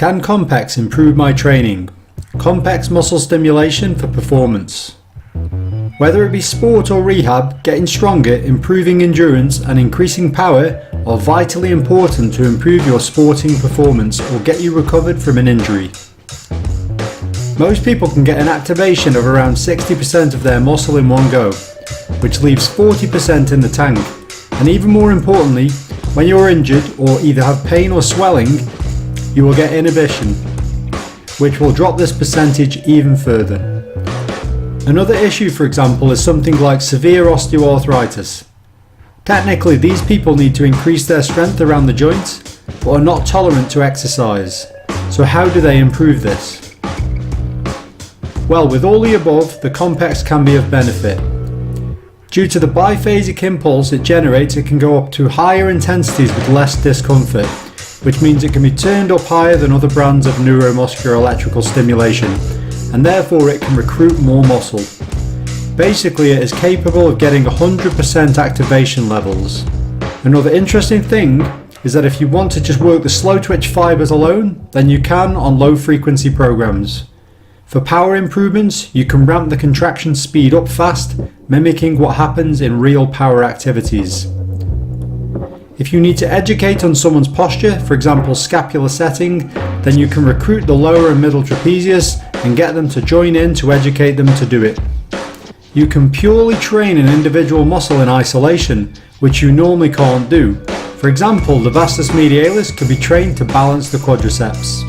Can Compex improve my training? Compex Muscle Stimulation for performance. Whether it be sport or rehab, getting stronger, improving endurance and increasing power are vitally important to improve your sporting performance or get you recovered from an injury. Most people can get an activation of around 60% of their muscle in one go, which leaves 40% in the tank. And even more importantly, when you're injured or either have pain or swelling, you will get inhibition, which will drop this percentage even further. Another issue, for example, is something like severe osteoarthritis. Technically, these people need to increase their strength around the joints, but are not tolerant to exercise. So how do they improve this? Well, with all the above, the Compex can be of benefit. Due to the biphasic impulse it generates, it can go up to higher intensities with less discomfort, which means it can be turned up higher than other brands of neuromuscular electrical stimulation, and therefore it can recruit more muscle. Basically, it is capable of getting 100% activation levels. Another interesting thing is that if you want to just work the slow twitch fibers alone, then you can on low frequency programs. For power improvements, you can ramp the contraction speed up fast, mimicking what happens in real power activities. If you need to educate on someone's posture, for example scapular setting, then you can recruit the lower and middle trapezius and get them to join in to educate them to do it. You can purely train an individual muscle in isolation, which you normally can't do. For example, the vastus medialis can be trained to balance the quadriceps.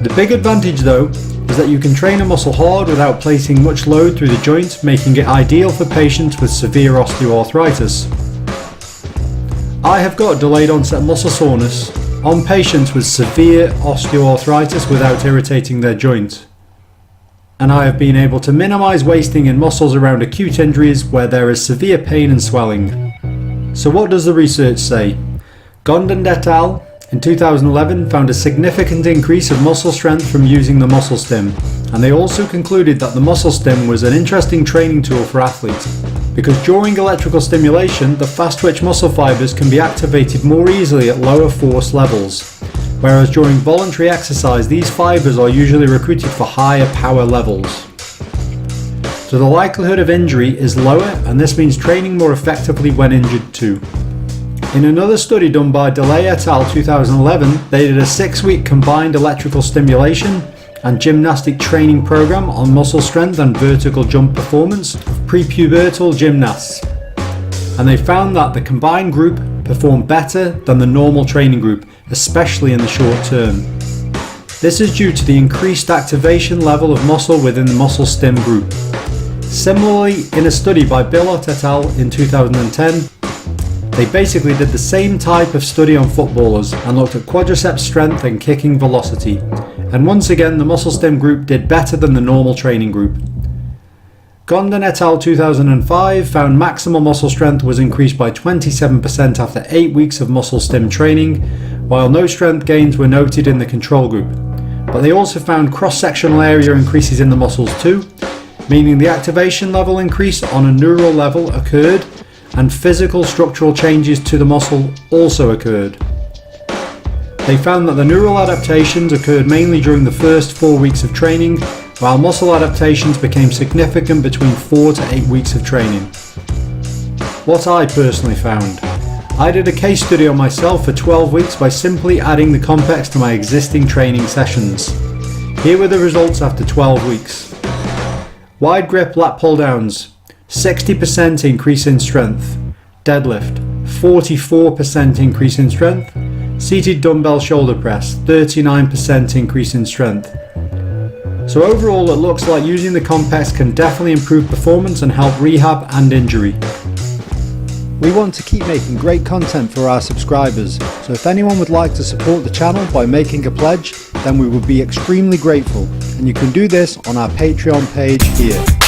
The big advantage though is that you can train a muscle hard without placing much load through the joint, making it ideal for patients with severe osteoarthritis. I have got delayed onset muscle soreness on patients with severe osteoarthritis without irritating their joint. And I have been able to minimize wasting in muscles around acute injuries where there is severe pain and swelling. So what does the research say? Gondin et al. In 2011 found a significant increase of muscle strength from using the muscle stim, and they also concluded that the muscle stim was an interesting training tool for athletes, because during electrical stimulation the fast twitch muscle fibers can be activated more easily at lower force levels, whereas during voluntary exercise these fibers are usually recruited for higher power levels. So the likelihood of injury is lower, and this means training more effectively when injured too. In another study done by Deley et al. 2011, they did a 6-week combined electrical stimulation and gymnastic training program on muscle strength and vertical jump performance of prepubertal gymnasts. And they found that the combined group performed better than the normal training group, especially in the short term. This is due to the increased activation level of muscle within the muscle stim group. Similarly, in a study by Billot et al. In 2010, they basically did the same type of study on footballers and looked at quadriceps strength and kicking velocity. And once again, the muscle stim group did better than the normal training group. Gondin et al. 2005 found maximal muscle strength was increased by 27% after 8 weeks of muscle stim training, while no strength gains were noted in the control group. But they also found cross-sectional area increases in the muscles too, meaning the activation level increase on a neural level occurred, and physical structural changes to the muscle also occurred. They found that the neural adaptations occurred mainly during the first 4 weeks of training, while muscle adaptations became significant between 4 to 8 weeks of training. What I personally found. I did a case study on myself for 12 weeks by simply adding the Compex to my existing training sessions. Here were the results after 12 weeks. Wide grip lat pull downs, 60% increase in strength. Deadlift, 44% increase in strength. Seated dumbbell shoulder press, 39% increase in strength. So overall it looks like using the Compex can definitely improve performance and help rehab and injury. We want to keep making great content for our subscribers, so if anyone would like to support the channel by making a pledge, then we would be extremely grateful, and you can do this on our Patreon page here.